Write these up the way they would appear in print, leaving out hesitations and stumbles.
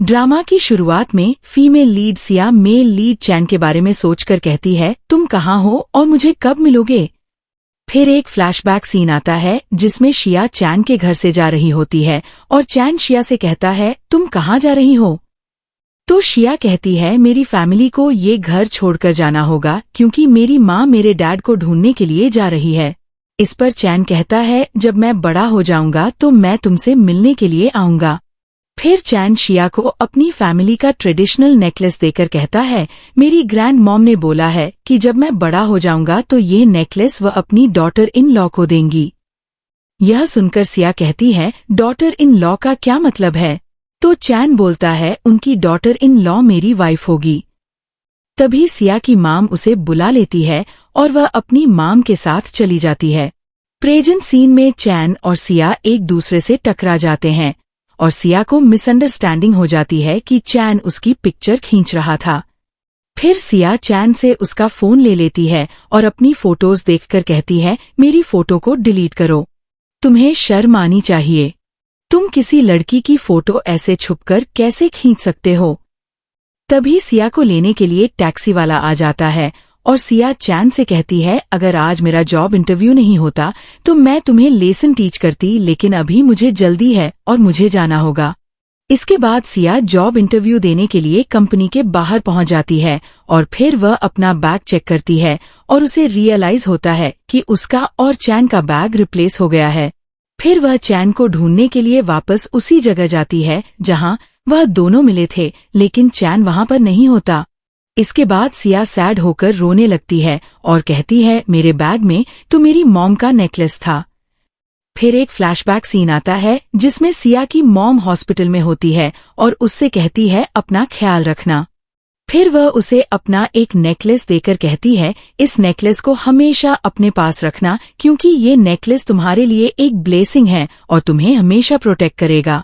Drama की शुरुआत में female lead Xia male lead Chen के बारे में सोचकर कहती है, तुम कहाँ हो और मुझे कब मिलोगे। फिर एक फ्लैशबैक सीन आता है जिसमें शिया चैन के घर से जा रही होती है और चैन शिया से कहता है, तुम कहाँ जा रही हो। तो शिया कहती है, मेरी फैमिली को ये घर छोड़कर जाना होगा क्योंकि मेरी माँ मेरे डैड को ढूंढने के लिए जा रही है। इस पर चैन कहता है, जब मैं बड़ा हो जाऊंगा तो मैं तुमसे मिलने के लिए आऊंगा। फिर चैन शिया को अपनी फैमिली का ट्रेडिशनल नेकलेस देकर कहता है, मेरी ग्रैंड मॉम ने बोला है कि जब मैं बड़ा हो जाऊंगा तो ये नेकलेस वह अपनी डॉटर इन लॉ को देंगी। यह सुनकर सिया कहती है, डॉटर इन लॉ का क्या मतलब है। तो चैन बोलता है, उनकी डॉटर इन लॉ मेरी वाइफ होगी। तभी सिया की माम उसे बुला लेती है और वह अपनी माम के साथ चली जाती है। प्रेजेंट सीन में चैन और सिया एक दूसरे से टकरा जाते हैं और सिया को मिसअंडरस्टैंडिंग हो जाती है कि चैन उसकी पिक्चर खींच रहा था। फिर सिया चैन से उसका फोन ले लेती है और अपनी फोटोज देखकर कहती है, मेरी फोटो को डिलीट करो। तुम्हें शर्म आनी चाहिए। तुम किसी लड़की की फोटो ऐसे छुपकर कैसे खींच सकते हो। तभी सिया को लेने के लिए टैक्सी वाला आ जाता है और सिया चैन से कहती है, अगर आज मेरा जॉब इंटरव्यू नहीं होता तो मैं तुम्हें लेसन टीच करती, लेकिन अभी मुझे जल्दी है और मुझे जाना होगा। इसके बाद सिया जॉब इंटरव्यू देने के लिए कंपनी के बाहर पहुंच जाती है और फिर वह अपना बैग चेक करती है और उसे रियलाइज होता है कि उसका और चैन का बैग रिप्लेस हो गया है। फिर वह चैन को ढूंढने के लिए वापस उसी जगह जाती है जहां वह दोनों मिले थे, लेकिन चैन वहां पर नहीं होता। इसके बाद सिया सैड होकर रोने लगती है और कहती है, मेरे बैग में तो मेरी मॉम का नेकलेस था। फिर एक फ्लैशबैक सीन आता है जिसमें सिया की मॉम हॉस्पिटल में होती है और उससे कहती है, अपना ख्याल रखना। फिर वह उसे अपना एक नेकलेस देकर कहती है, इस नेकलेस को हमेशा अपने पास रखना क्योंकि ये नेकलेस तुम्हारे लिए एक ब्लेसिंग है और तुम्हें हमेशा प्रोटेक्ट करेगा।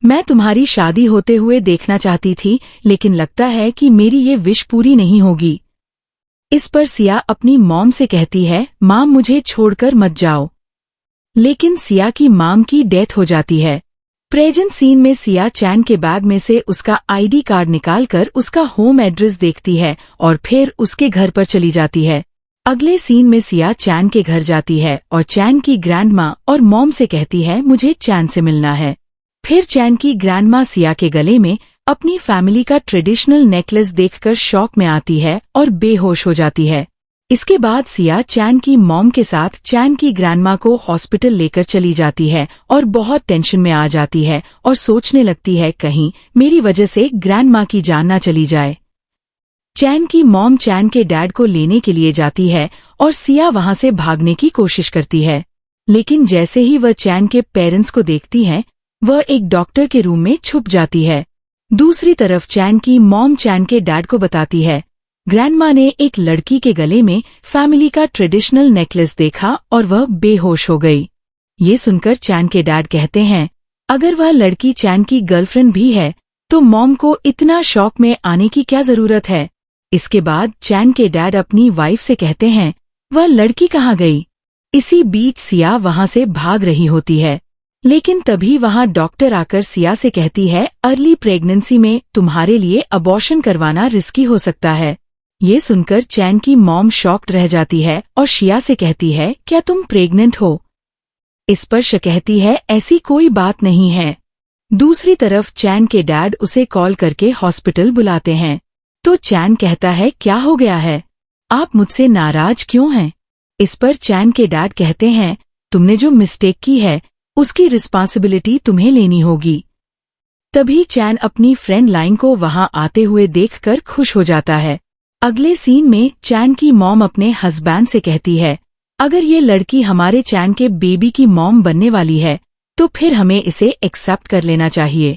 मैं तुम्हारी शादी होते हुए देखना चाहती थी, लेकिन लगता है कि मेरी ये विश पूरी नहीं होगी। इस पर सिया अपनी मॉम से कहती है, माम मुझे छोड़कर मत जाओ। लेकिन सिया की माम की डेथ हो जाती है। प्रेजेंट सीन में सिया चैन के बैग में से उसका आईडी कार्ड निकालकर उसका होम एड्रेस देखती है और फिर उसके घर पर चली जाती है। अगले सीन में सिया चैन के घर जाती है और चैन की ग्रैंडमा और मॉम से कहती है, मुझे चैन से मिलना है। फिर चैन की ग्रैंडमा सिया के गले में अपनी फैमिली का ट्रेडिशनल नेकलेस देखकर शॉक में आती है और बेहोश हो जाती है। इसके बाद सिया चैन की मॉम के साथ चैन की ग्रैंडमा को हॉस्पिटल लेकर चली जाती है और बहुत टेंशन में आ जाती है और सोचने लगती है, कहीं मेरी वजह से ग्रैंडमा की जान ना चली जाए। चैन की मॉम चैन के डैड को लेने के लिए जाती है और सिया वहां से भागने की कोशिश करती है, लेकिन जैसे ही वह चैन के पेरेंट्स को देखती है वह एक डॉक्टर के रूम में छुप जाती है। दूसरी तरफ चैन की मॉम चैन के डैड को बताती है, ग्रैंडमा ने एक लड़की के गले में फैमिली का ट्रेडिशनल नेकलेस देखा और वह बेहोश हो गई। ये सुनकर चैन के डैड कहते हैं, अगर वह लड़की चैन की गर्लफ्रेंड भी है तो मॉम को इतना शॉक में आने की क्या जरूरत है। इसके बाद चैन के डैड अपनी वाइफ से कहते हैं, वह लड़की कहाँ गई। इसी बीच सिया वहां से भाग रही होती है, लेकिन तभी वहां डॉक्टर आकर सिया से कहती है, अर्ली प्रेगनेंसी में तुम्हारे लिए अबॉर्शन करवाना रिस्की हो सकता है। ये सुनकर चैन की मॉम शॉक्ड रह जाती है और शिया से कहती है, क्या तुम प्रेग्नेंट हो। इस पर श कहती है, ऐसी कोई बात नहीं है। दूसरी तरफ चैन के डैड उसे कॉल करके हॉस्पिटल बुलाते हैं। तो चैन कहता है, क्या हो गया है, आप मुझसे नाराज क्यों हैं। इस पर चैन के डैड कहते हैं, तुमने जो मिस्टेक की है उसकी रिस्पांसिबिलिटी तुम्हें लेनी होगी। तभी चैन अपनी फ्रेंड लाइन को वहां आते हुए देखकर खुश हो जाता है। अगले सीन में चैन की मॉम अपने हस्बैंड से कहती है, अगर ये लड़की हमारे चैन के बेबी की मॉम बनने वाली है तो फिर हमें इसे एक्सेप्ट कर लेना चाहिए।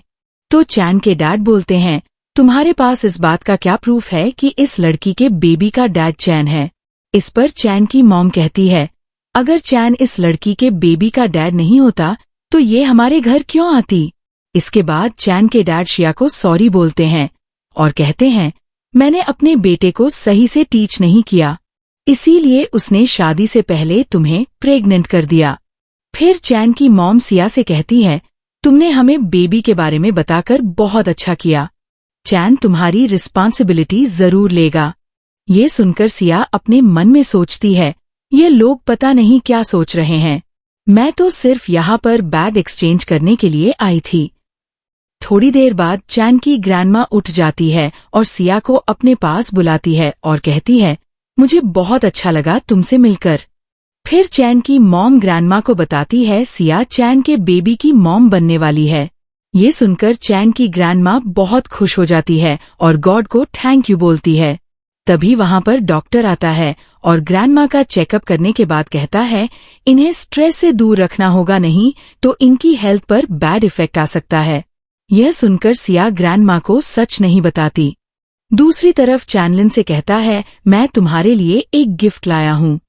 तो चैन के डैड बोलते हैं, तुम्हारे पास इस बात का क्या प्रूफ है कि इस लड़की के बेबी का डैड चैन है। इस पर चैन की मॉम कहती है, अगर चैन इस लड़की के बेबी का डैड नहीं होता तो ये हमारे घर क्यों आती। इसके बाद चैन के डैड शिया को सॉरी बोलते हैं और कहते हैं, मैंने अपने बेटे को सही से टीच नहीं किया, इसीलिए उसने शादी से पहले तुम्हें प्रेग्नेंट कर दिया। फिर चैन की मॉम सिया से कहती है, तुमने हमें बेबी के बारे में बताकर बहुत अच्छा किया। चैन तुम्हारी रिस्पॉन्सिबिलिटी जरूर लेगा। ये सुनकर सिया अपने मन में सोचती है, ये लोग पता नहीं क्या सोच रहे हैं। मैं तो सिर्फ यहाँ पर बैग एक्सचेंज करने के लिए आई थी। थोड़ी देर बाद चैन की ग्रैंडमा उठ जाती है और सिया को अपने पास बुलाती है और कहती है, मुझे बहुत अच्छा लगा तुमसे मिलकर। फिर चैन की मॉम ग्रैंडमा को बताती है सिया चैन के बेबी की मॉम बनने वाली है। ये सुनकर चैन की ग्रैंडमा बहुत खुश हो जाती है और गॉड को थैंक यू बोलती है। तभी वहां पर डॉक्टर आता है और ग्रैंडमा का चेकअप करने के बाद कहता है, इन्हें स्ट्रेस से दूर रखना होगा, नहीं तो इनकी हेल्थ पर बैड इफेक्ट आ सकता है। यह सुनकर सिया ग्रैंडमा को सच नहीं बताती। दूसरी तरफ चैनलिन से कहता है, मैं तुम्हारे लिए एक गिफ्ट लाया हूँ।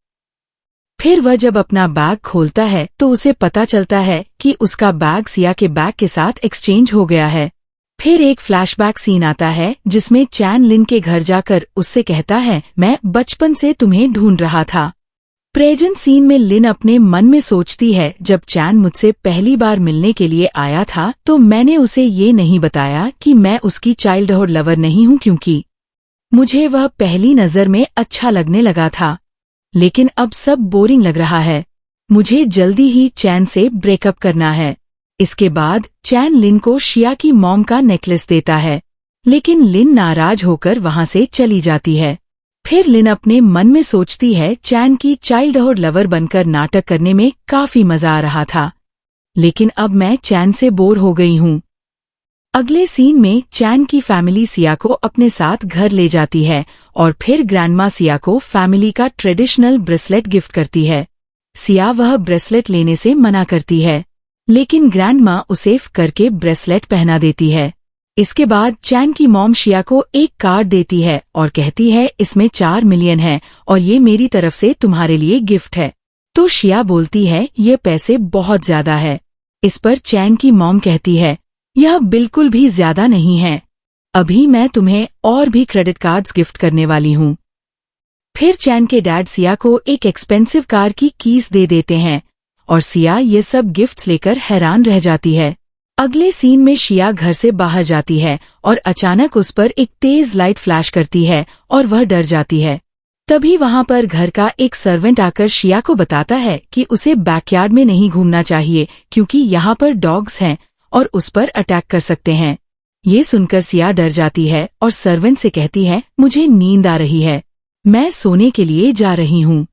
फिर वह जब अपना बैग खोलता है तो उसे पता चलता है कि उसका बैग सिया के बैग के साथ एक्सचेंज हो गया है। फिर एक फ्लैशबैक सीन आता है जिसमें चैन लिन के घर जाकर उससे कहता है, मैं बचपन से तुम्हें ढूंढ रहा था। प्रेजेंट सीन में लिन अपने मन में सोचती है, जब चैन मुझसे पहली बार मिलने के लिए आया था तो मैंने उसे ये नहीं बताया कि मैं उसकी चाइल्डहुड लवर नहीं हूँ, क्योंकि मुझे वह पहली नजर में अच्छा लगने लगा था। लेकिन अब सब बोरिंग लग रहा है। मुझे जल्दी ही चैन से ब्रेकअप करना है। इसके बाद चैन लिन को शिया की मॉम का नेकलेस देता है, लेकिन लिन नाराज होकर वहां से चली जाती है। फिर लिन अपने मन में सोचती है, चैन की चाइल्डहुड लवर बनकर नाटक करने में काफी मजा आ रहा था, लेकिन अब मैं चैन से बोर हो गई हूँ। अगले सीन में चैन की फैमिली सिया को अपने साथ घर ले जाती है और फिर ग्रैंडमा सिया को फैमिली का ट्रेडिशनल ब्रेसलेट गिफ्ट करती है। सिया वह ब्रेसलेट लेने से मना करती है, लेकिन ग्रैंडमा उसे करके ब्रेसलेट पहना देती है। इसके बाद चैन की मॉम शिया को एक कार्ड देती है और कहती है, इसमें 4 मिलियन है और ये मेरी तरफ से तुम्हारे लिए गिफ्ट है। तो शिया बोलती है, ये पैसे बहुत ज्यादा है। इस पर चैन की मॉम कहती है, यह बिल्कुल भी ज्यादा नहीं है, अभी मैं तुम्हें और भी क्रेडिट कार्ड्स गिफ्ट करने वाली हूँ। फिर चैन के डैड सिया को एक एक्सपेंसिव कार की कीज दे देते हैं और सिया ये सब गिफ्ट्स लेकर हैरान रह जाती है। अगले सीन में शिया घर से बाहर जाती है और अचानक उस पर एक तेज लाइट फ्लैश करती है और वह डर जाती है। तभी वहां पर घर का एक सर्वेंट आकर शिया को बताता है कि उसे बैकयार्ड में नहीं घूमना चाहिए, क्योंकि यहाँ पर डॉग्स हैं और उस पर अटैक कर सकते हैं। ये सुनकर सिया डर जाती है और सर्वेंट से कहती है, मुझे नींद आ रही है, मैं सोने के लिए जा रही हूँ।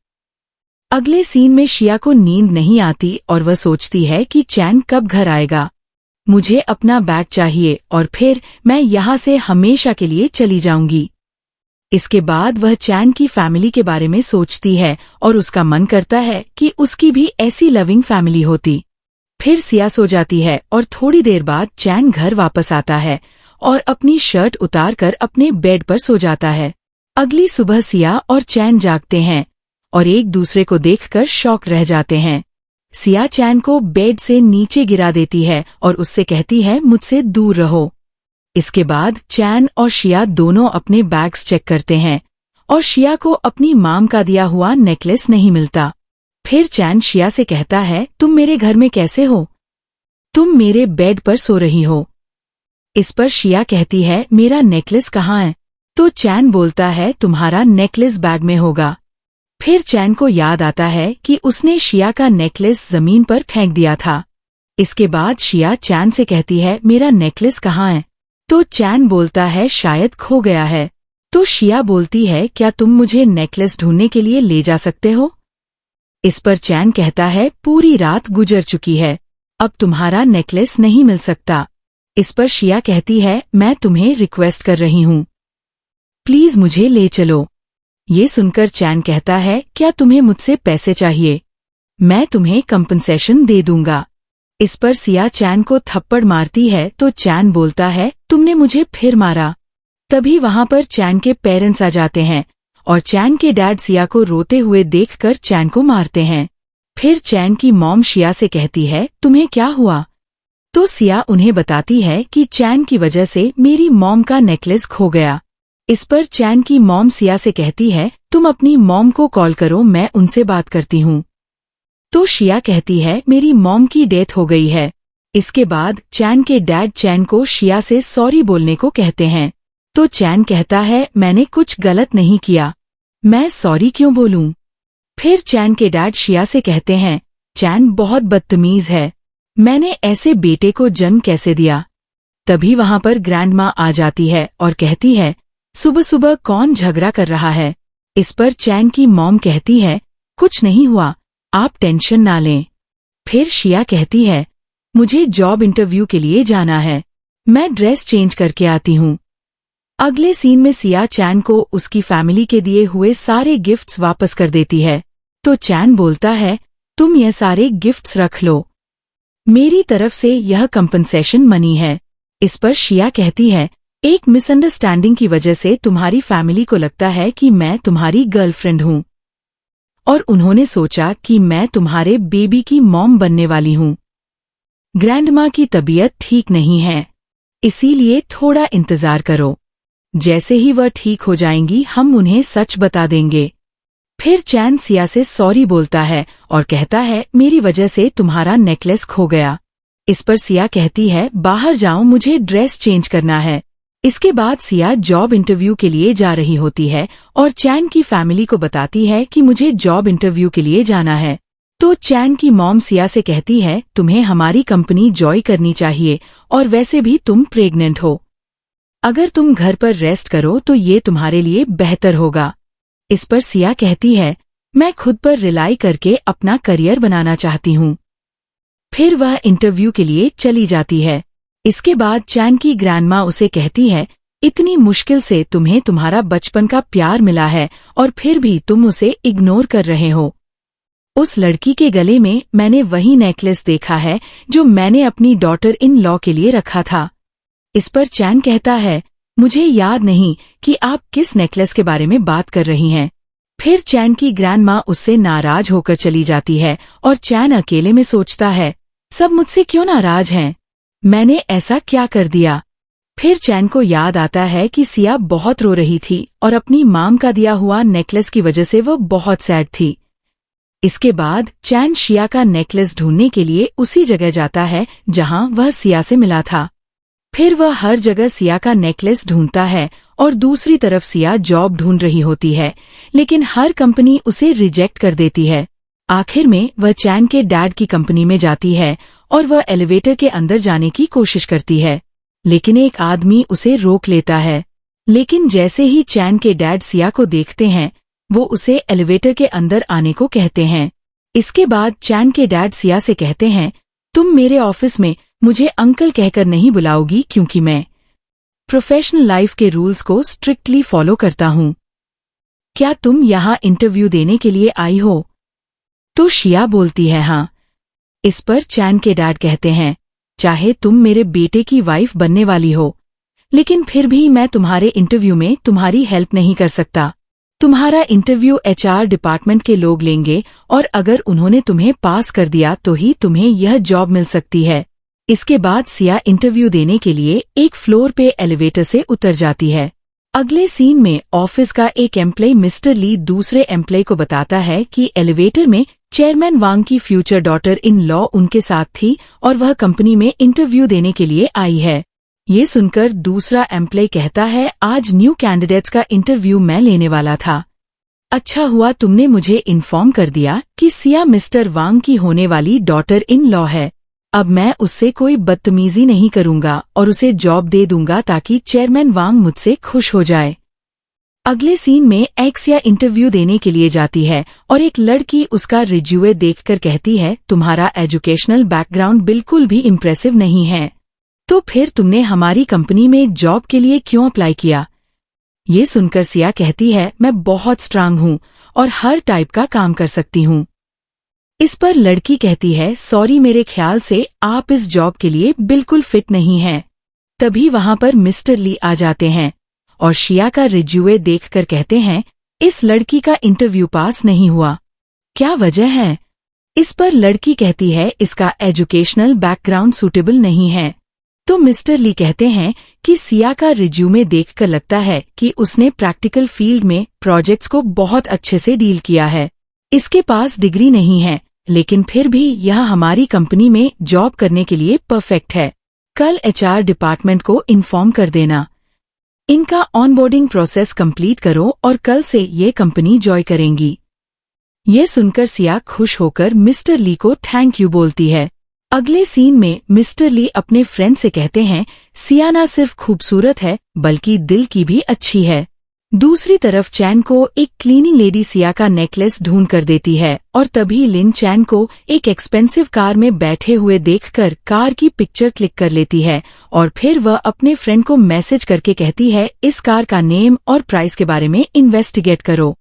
अगले सीन में शिया को नींद नहीं आती और वह सोचती है कि चैन कब घर आएगा। मुझे अपना बैग चाहिए और फिर मैं यहाँ से हमेशा के लिए चली जाऊंगी। इसके बाद वह चैन की फैमिली के बारे में सोचती है और उसका मन करता है कि उसकी भी ऐसी लविंग फैमिली होती। फिर सिया सो जाती है और थोड़ी देर बाद चैन घर वापस आता है और अपनी शर्ट उतारकर अपने बेड पर सो जाता है। अगली सुबह सिया और चैन जागते हैं और एक दूसरे को देखकर शॉक रह जाते हैं। सिया चैन को बेड से नीचे गिरा देती है और उससे कहती है, मुझसे दूर रहो। इसके बाद चैन और शिया दोनों अपने बैग्स चेक करते हैं और शिया को अपनी माम का दिया हुआ नेकलेस नहीं मिलता। फिर चैन शिया से कहता है, तुम मेरे घर में कैसे हो? तुम मेरे बेड पर सो रही हो। इस पर शिया कहती है, मेरा नेकलेस कहाँ है? तो चैन बोलता है, तुम्हारा नेकलेस बैग में होगा। फिर चैन को याद आता है कि उसने शिया का नेकलेस जमीन पर फेंक दिया था। इसके बाद शिया चैन से कहती है, मेरा नेकलेस कहाँ है? तो चैन बोलता है, शायद खो गया है। तो शिया बोलती है, क्या तुम मुझे नेकलेस ढूंढने के लिए ले जा सकते हो? इस पर चैन कहता है, पूरी रात गुजर चुकी है, अब तुम्हारा नेकलेस नहीं मिल सकता। इस पर शिया कहती है, मैं तुम्हें रिक्वेस्ट कर रही हूँ, प्लीज मुझे ले चलो। ये सुनकर चैन कहता है, क्या तुम्हें मुझसे पैसे चाहिए? मैं तुम्हें कंपनसेशन दे दूंगा। इस पर सिया चैन को थप्पड़ मारती है तो चैन बोलता है, तुमने मुझे फिर मारा। तभी वहां पर चैन के पेरेंट्स आ जाते हैं और चैन के डैड सिया को रोते हुए देखकर चैन को मारते हैं। फिर चैन की मॉम शिया से कहती है, तुम्हें क्या हुआ? तो सिया उन्हें बताती है कि चैन की वजह से मेरी मॉम का नेकलेस खो गया। इस पर चैन की मॉम सिया से कहती है, तुम अपनी मॉम को कॉल करो, मैं उनसे बात करती हूँ। तो शिया कहती है, मेरी मॉम की डेथ हो गई है। इसके बाद चैन के डैड चैन को शिया से सॉरी बोलने को कहते हैं। तो चैन कहता है, मैंने कुछ गलत नहीं किया, मैं सॉरी क्यों बोलूं। फिर चैन के डैड शिया से कहते हैं, चैन बहुत बदतमीज है, मैंने ऐसे बेटे को जन्म कैसे दिया। तभी वहां पर ग्रैंड माँ आ जाती है और कहती है, सुबह सुबह कौन झगड़ा कर रहा है। इस पर चैन की मॉम कहती है, कुछ नहीं हुआ, आप टेंशन ना लें। फिर शिया कहती है, मुझे जॉब इंटरव्यू के लिए जाना है, मैं ड्रेस चेंज करके आती हूँ। अगले सीन में सिया चैन को उसकी फैमिली के दिए हुए सारे गिफ्ट्स वापस कर देती है। तो चैन बोलता है, तुम यह सारे गिफ्ट्स रख लो, मेरी तरफ से यह कंपनसेशन मनी है। इस पर शिया कहती है, एक मिसअंडरस्टैंडिंग की वजह से तुम्हारी फैमिली को लगता है कि मैं तुम्हारी गर्लफ्रेंड हूँ और उन्होंने सोचा कि मैं तुम्हारे बेबी की मॉम बनने वाली हूँ। ग्रैंडमा की तबीयत ठीक नहीं है, इसीलिए थोड़ा इंतजार करो, जैसे ही वह ठीक हो जाएंगी हम उन्हें सच बता देंगे। फिर चैन सिया से सॉरी बोलता है और कहता है, मेरी वजह से तुम्हारा नेकलेस खो गया। इस पर सिया कहती है, बाहर जाओ, मुझे ड्रेस चेंज करना है। इसके बाद सिया जॉब इंटरव्यू के लिए जा रही होती है और चैन की फैमिली को बताती है कि मुझे जॉब इंटरव्यू के लिए जाना है। तो चैन की मॉम सिया से कहती है, तुम्हें हमारी कंपनी जॉइन करनी चाहिए और वैसे भी तुम प्रेग्नेंट हो, अगर तुम घर पर रेस्ट करो तो ये तुम्हारे लिए बेहतर होगा। इस पर सिया कहती है, मैं खुद पर रिलाई करके अपना करियर बनाना चाहती हूँ। फिर वह इंटरव्यू के लिए चली जाती है। इसके बाद चैन की ग्रैंडमा उसे कहती है, इतनी मुश्किल से तुम्हें तुम्हारा बचपन का प्यार मिला है और फिर भी तुम उसे इग्नोर कर रहे हो। उस लड़की के गले में मैंने वही नेकलेस देखा है जो मैंने अपनी डॉटर इन लॉ के लिए रखा था। इस पर चैन कहता है, मुझे याद नहीं कि आप किस नेकलेस के बारे में बात कर रही हैं। फिर चैन की ग्रैंडमा उससे नाराज होकर चली जाती है और चैन अकेले में सोचता है, सब मुझसे क्यों नाराज हैं, मैंने ऐसा क्या कर दिया। फिर चैन को याद आता है कि सिया बहुत रो रही थी और अपनी माम का दिया हुआ नेकलेस की वजह से वह बहुत सैड थी। इसके बाद चैन शिया का नेकलेस ढूंढने के लिए उसी जगह जाता है जहां वह सिया से मिला था। फिर वह हर जगह सिया का नेकलेस ढूंढता है और दूसरी तरफ सिया जॉब ढूंढ रही होती है, लेकिन हर कंपनी उसे रिजेक्ट कर देती है। आखिर में वह चैन के डैड की कंपनी में जाती है और वह एलिवेटर के अंदर जाने की कोशिश करती है, लेकिन एक आदमी उसे रोक लेता है। लेकिन जैसे ही चैन के डैड सिया को देखते हैं, वो उसे एलिवेटर के अंदर आने को कहते हैं। इसके बाद चैन के डैड सिया से कहते हैं, तुम मेरे ऑफिस में मुझे अंकल कहकर नहीं बुलाओगी क्योंकि मैं प्रोफेशनल लाइफ के रूल्स को स्ट्रिक्टली फॉलो करता हूँ। क्या तुम यहाँ इंटरव्यू देने के लिए आई हो? तो शिया बोलती है, हाँ। इस पर चैन के डैड कहते हैं, चाहे तुम मेरे बेटे की वाइफ बनने वाली हो, लेकिन फिर भी मैं तुम्हारे इंटरव्यू में तुम्हारी हेल्प नहीं कर सकता। तुम्हारा इंटरव्यू HR डिपार्टमेंट के लोग लेंगे और अगर उन्होंने तुम्हें पास कर दिया तो ही तुम्हें यह जॉब मिल सकती है। इसके बाद सिया इंटरव्यू देने के लिए एक फ्लोर पे एलिवेटर से उतर जाती है। अगले सीन में ऑफिस का एक एम्प्लॉय मिस्टर ली दूसरे एम्प्लॉय को बताता है कि एलिवेटर में चेयरमैन वांग की फ्यूचर डॉटर इन लॉ उनके साथ थी और वह कंपनी में इंटरव्यू देने के लिए आई है। ये सुनकर दूसरा एम्प्लॉय कहता है, आज न्यू कैंडिडेट्स का इंटरव्यू मैं लेने वाला था। अच्छा हुआ तुमने मुझे इन्फॉर्म कर दिया कि सिया मिस्टर वांग की होने वाली डॉटर इन लॉ है। अब मैं उससे कोई बदतमीजी नहीं करूंगा और उसे जॉब दे दूंगा ताकि चेयरमैन वांग मुझसे खुश हो जाए। अगले सीन में एक्सिया इंटरव्यू देने के लिए जाती है और एक लड़की उसका रिज्यूमे देखकर कहती है, तुम्हारा एजुकेशनल बैकग्राउंड बिल्कुल भी इम्प्रेसिव नहीं है, तो फिर तुमने हमारी कंपनी में जॉब के लिए क्यों अप्लाई किया? ये सुनकर सिया कहती है, मैं बहुत स्ट्रांग हूँ और हर टाइप का काम कर सकती हूँ। इस पर लड़की कहती है, सॉरी, मेरे ख्याल से आप इस जॉब के लिए बिल्कुल फिट नहीं हैं। तभी वहां पर मिस्टर ली आ जाते हैं और शिया का रिज्यूमे देखकर कहते हैं, इस लड़की का इंटरव्यू पास नहीं हुआ, क्या वजह है? इस पर लड़की कहती है, इसका एजुकेशनल बैकग्राउंड सूटेबल नहीं है। तो मिस्टर ली कहते हैं कि सिया का रिज्यूमे देखकर लगता है कि उसने प्रैक्टिकल फील्ड में प्रोजेक्ट्स को बहुत अच्छे से डील किया है। इसके पास डिग्री नहीं है, लेकिन फिर भी यह हमारी कंपनी में जॉब करने के लिए परफेक्ट है। कल एचआर डिपार्टमेंट को इन्फॉर्म कर देना। इनका ऑनबोर्डिंग प्रोसेस कंप्लीट करो और कल से ये कंपनी जॉय करेंगी। ये सुनकर सिया खुश होकर मिस्टर ली को थैंक यू बोलती है। अगले सीन में मिस्टर ली अपने फ्रेंड से कहते हैं, सिया ना सिर्फ खूबसूरत है बल्कि दिल की भी अच्छी है। दूसरी तरफ चैन को एक क्लीनिंग लेडी सिया का नेकलेस ढूंढ कर देती है और तभी लिन चैन को एक एक्सपेंसिव कार में बैठे हुए देखकर कार की पिक्चर क्लिक कर लेती है और फिर वह अपने फ्रेंड को मैसेज करके कहती है, इस कार का नेम और प्राइस के बारे में इन्वेस्टिगेट करो।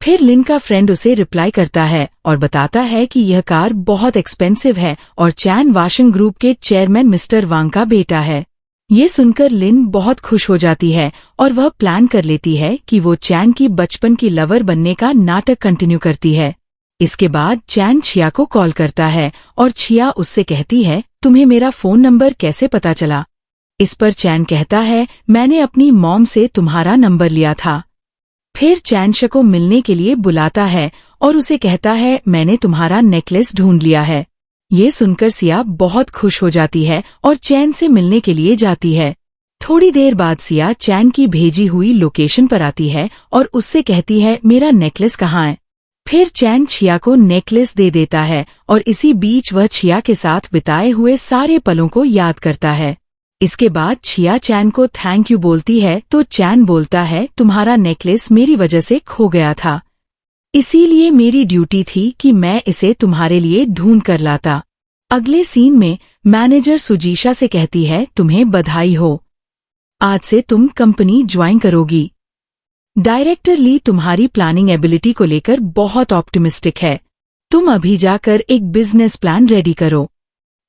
फिर लिन का फ्रेंड उसे रिप्लाई करता है और बताता है कि यह कार बहुत एक्सपेंसिव है और चैन वाशिंग ग्रुप के चेयरमैन मिस्टर वांग का बेटा है। ये सुनकर लिन बहुत खुश हो जाती है और वह प्लान कर लेती है कि वो चैन की बचपन की लवर बनने का नाटक कंटिन्यू करती है। इसके बाद चैन छिया को कॉल करता है और छिया उससे कहती है, तुम्हें मेरा फोन नंबर कैसे पता चला? इस पर चैन कहता है, मैंने अपनी मॉम से तुम्हारा नंबर लिया था। फिर चैन श को मिलने के लिए बुलाता है और उसे कहता है, मैंने तुम्हारा नेकलेस ढूंढ लिया है। ये सुनकर सिया बहुत खुश हो जाती है और चैन से मिलने के लिए जाती है। थोड़ी देर बाद सिया चैन की भेजी हुई लोकेशन पर आती है और उससे कहती है, मेरा नेकलेस कहाँ है? फिर चैन छिया को नेकलेस दे देता है और इसी बीच वह छिया के साथ बिताए हुए सारे पलों को याद करता है। इसके बाद छिया चैन को थैंक यू बोलती है तो चैन बोलता है, तुम्हारा नेकलेस मेरी वजह से खो गया था, इसीलिए मेरी ड्यूटी थी कि मैं इसे तुम्हारे लिए ढूंढ कर लाता। अगले सीन में मैनेजर सुजीशा से कहती है, तुम्हें बधाई हो, आज से तुम कंपनी ज्वाइन करोगी। डायरेक्टर ली तुम्हारी प्लानिंग एबिलिटी को लेकर बहुत ऑप्टिमिस्टिक है। तुम अभी जाकर एक बिजनेस प्लान रेडी करो।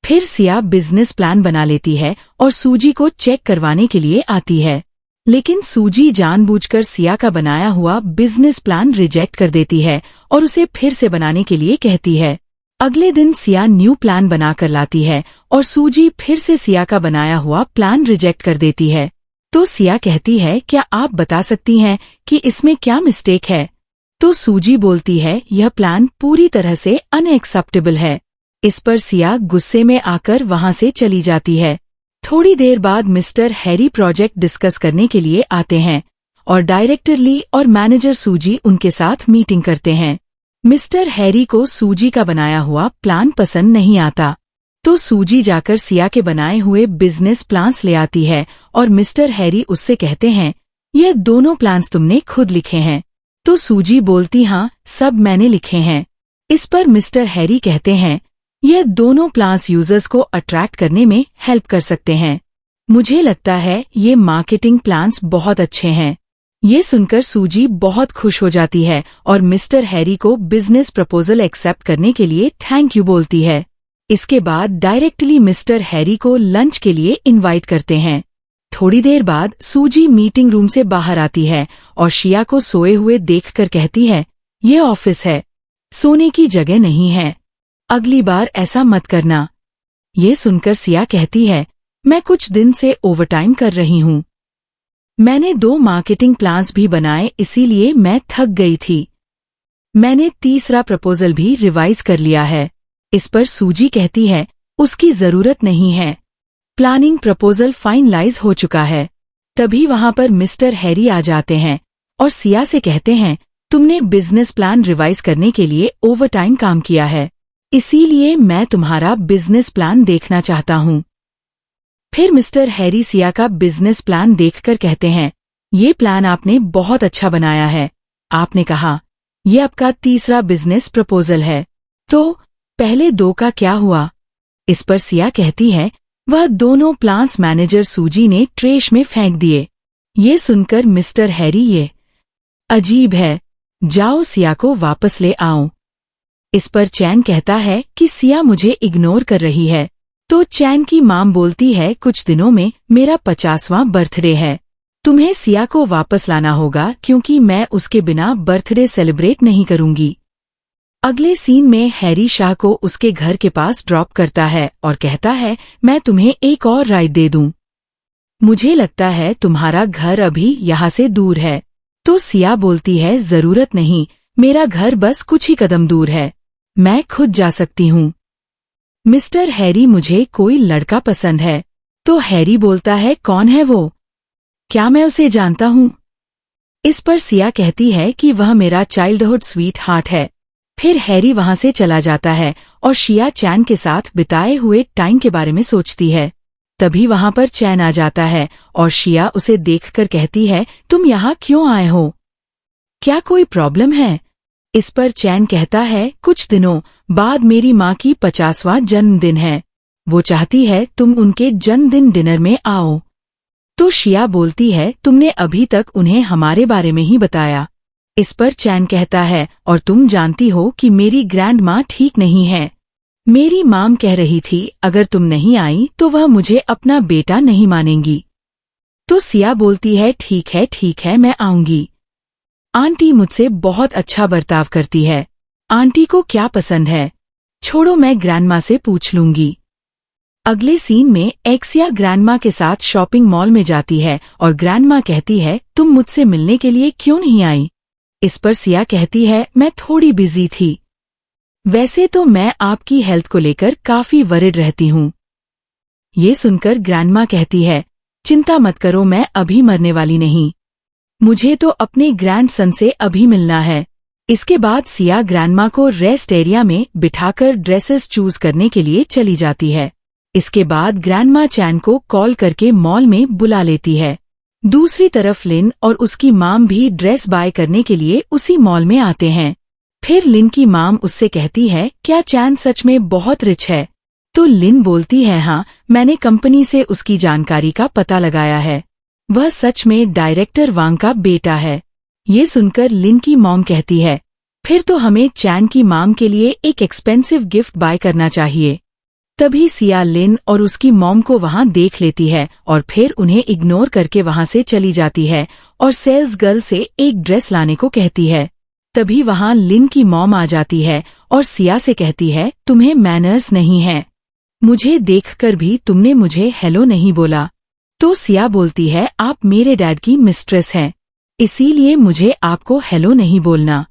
फिर सिया बिजनेस प्लान बना लेती है और सूजी को चेक करवाने के लिए आती है, लेकिन सूजी जानबूझकर सिया का बनाया हुआ बिजनेस प्लान रिजेक्ट कर देती है और उसे फिर से बनाने के लिए कहती है। अगले दिन सिया न्यू प्लान बनाकर लाती है और सूजी फिर से सिया का बनाया हुआ प्लान रिजेक्ट कर देती है। तो सिया कहती है, क्या आप बता सकती हैं कि इसमें क्या मिस्टेक है? तो सूजी बोलती है, यह प्लान पूरी तरह से अनएक्सेप्टेबल है। इस पर सिया गुस्से में आकर वहां से चली जाती है। थोड़ी देर बाद मिस्टर हैरी प्रोजेक्ट डिस्कस करने के लिए आते हैं और डायरेक्टर ली और मैनेजर सूजी उनके साथ मीटिंग करते हैं। मिस्टर हैरी को सूजी का बनाया हुआ प्लान पसंद नहीं आता, तो सूजी जाकर सिया के बनाए हुए बिजनेस प्लान्स ले आती है और मिस्टर हैरी उससे कहते हैं, यह दोनों प्लान्स तुमने खुद लिखे हैं? तो सूजी बोलती, हाँ, सब मैंने लिखे हैं। इस पर मिस्टर हैरी कहते हैं, यह दोनों प्लान्स यूजर्स को अट्रैक्ट करने में हेल्प कर सकते हैं। मुझे लगता है ये मार्केटिंग प्लान्स बहुत अच्छे हैं। ये सुनकर सूजी बहुत खुश हो जाती है और मिस्टर हैरी को बिजनेस प्रपोजल एक्सेप्ट करने के लिए थैंक यू बोलती है। इसके बाद डायरेक्टली मिस्टर हैरी को लंच के लिए इनवाइट करते हैं। थोड़ी देर बाद सूजी मीटिंग रूम से बाहर आती है और शिया को सोए हुए देखकर कहती है, ये ऑफिस है, सोने की जगह नहीं है, अगली बार ऐसा मत करना। ये सुनकर सिया कहती है, मैं कुछ दिन से ओवरटाइम कर रही हूँ। मैंने 2 मार्केटिंग प्लान्स भी बनाए, इसीलिए मैं थक गई थी। मैंने तीसरा प्रपोजल भी रिवाइज कर लिया है। इस पर सूजी कहती है, उसकी जरूरत नहीं है, प्लानिंग प्रपोजल फाइनलाइज हो चुका है। तभी वहां पर मिस्टर हैरी आ जाते हैं और सिया से कहते हैं, तुमने बिजनेस प्लान रिवाइज करने के लिए ओवरटाइम काम किया है, इसीलिए मैं तुम्हारा बिजनेस प्लान देखना चाहता हूँ। फिर मिस्टर हैरी सिया का बिजनेस प्लान देखकर कहते हैं, ये प्लान आपने बहुत अच्छा बनाया है। आपने कहा, ये आपका तीसरा बिजनेस प्रपोजल है, तो पहले 2 का क्या हुआ? इस पर सिया कहती है, वह दोनों प्लान्स मैनेजर सूजी ने ट्रेश में फेंक दिए। ये सुनकर मिस्टर हैरी, ये अजीब है, जाओ सिया को वापस ले आओ। इस पर चैन कहता है कि सिया मुझे इग्नोर कर रही है। तो चैन की माम बोलती है, कुछ दिनों में मेरा 50वां बर्थडे है, तुम्हें सिया को वापस लाना होगा क्योंकि मैं उसके बिना बर्थडे सेलिब्रेट नहीं करूंगी। अगले सीन में हैरी शाह को उसके घर के पास ड्रॉप करता है और कहता है, मैं तुम्हें एक और राइड दे दूं। मुझे लगता है तुम्हारा घर अभी यहाँ से दूर है। तो सिया बोलती है, जरूरत नहीं, मेरा घर बस कुछ ही कदम दूर है। मैं खुद जा सकती हूँ। मिस्टर हैरी, मुझे कोई लड़का पसंद है। तो हैरी बोलता है, कौन है वो? क्या मैं उसे जानता हूँ? इस पर सिया कहती है कि वह मेरा चाइल्डहुड स्वीट हार्ट है। फिर हैरी वहां से चला जाता है और शिया चैन के साथ बिताए हुए टाइम के बारे में सोचती है। तभी वहां पर चैन आ जाता है और शिया उसे देखकर कहती है, तुम यहाँ क्यों आए हो? क्या कोई प्रॉब्लम है? इस पर चैन कहता है, कुछ दिनों बाद मेरी माँ की 50वां जन्मदिन है। वो चाहती है तुम उनके जन्मदिन डिनर में आओ। तो शिया बोलती है, तुमने अभी तक उन्हें हमारे बारे में ही बताया। इस पर चैन कहता है, और तुम जानती हो कि मेरी ग्रैंड माँ ठीक नहीं है। मेरी माम कह रही थी अगर तुम नहीं आई तो वह मुझे अपना बेटा नहीं मानेंगी। तो सिया बोलती है, ठीक है मैं आऊंगी। आंटी मुझसे बहुत अच्छा बर्ताव करती है। आंटी को क्या पसंद है? छोड़ो, मैं ग्रैंडमा से पूछ लूंगी। अगले सीन में एक्सिया ग्रैंडमा के साथ शॉपिंग मॉल में जाती है और ग्रैंडमा कहती है, तुम मुझसे मिलने के लिए क्यों नहीं आई? इस पर सिया कहती है, मैं थोड़ी बिजी थी। वैसे तो मैं आपकी हेल्थ को लेकर काफी वरिड रहती हूँ। ये सुनकर ग्रैंडमा कहती है, चिंता मत करो, मैं अभी मरने वाली नहीं। मुझे तो अपने ग्रैंडसन से अभी मिलना है। इसके बाद सिया ग्रैंडमा को रेस्ट एरिया में बिठाकर ड्रेसेस चूज करने के लिए चली जाती है। इसके बाद ग्रैंडमा चैन को कॉल करके मॉल में बुला लेती है। दूसरी तरफ लिन और उसकी माम भी ड्रेस बाय करने के लिए उसी मॉल में आते हैं। फिर लिन की माम उससे कहती है, क्या चैन सच में बहुत रिच है? तो लिन बोलती है, हाँ, मैंने कंपनी से उसकी जानकारी का पता लगाया है। वह सच में डायरेक्टर वांग का बेटा है। ये सुनकर लिन की मॉम कहती है, फिर तो हमें चैन की माम के लिए एक एक्सपेंसिव गिफ्ट बाय करना चाहिए। तभी सिया लिन और उसकी मॉम को वहां देख लेती है और फिर उन्हें इग्नोर करके वहां से चली जाती है और सेल्स गर्ल से एक ड्रेस लाने को कहती है। तभी वहां लिन की मॉम आ जाती है और सिया से कहती है, तुम्हें मैनर्स नहीं है। मुझे देखकर भी तुमने मुझे हेलो नहीं बोला। तो सिया बोलती है, आप मेरे डैड की मिस्ट्रेस हैं, इसीलिए मुझे आपको हेलो नहीं बोलना।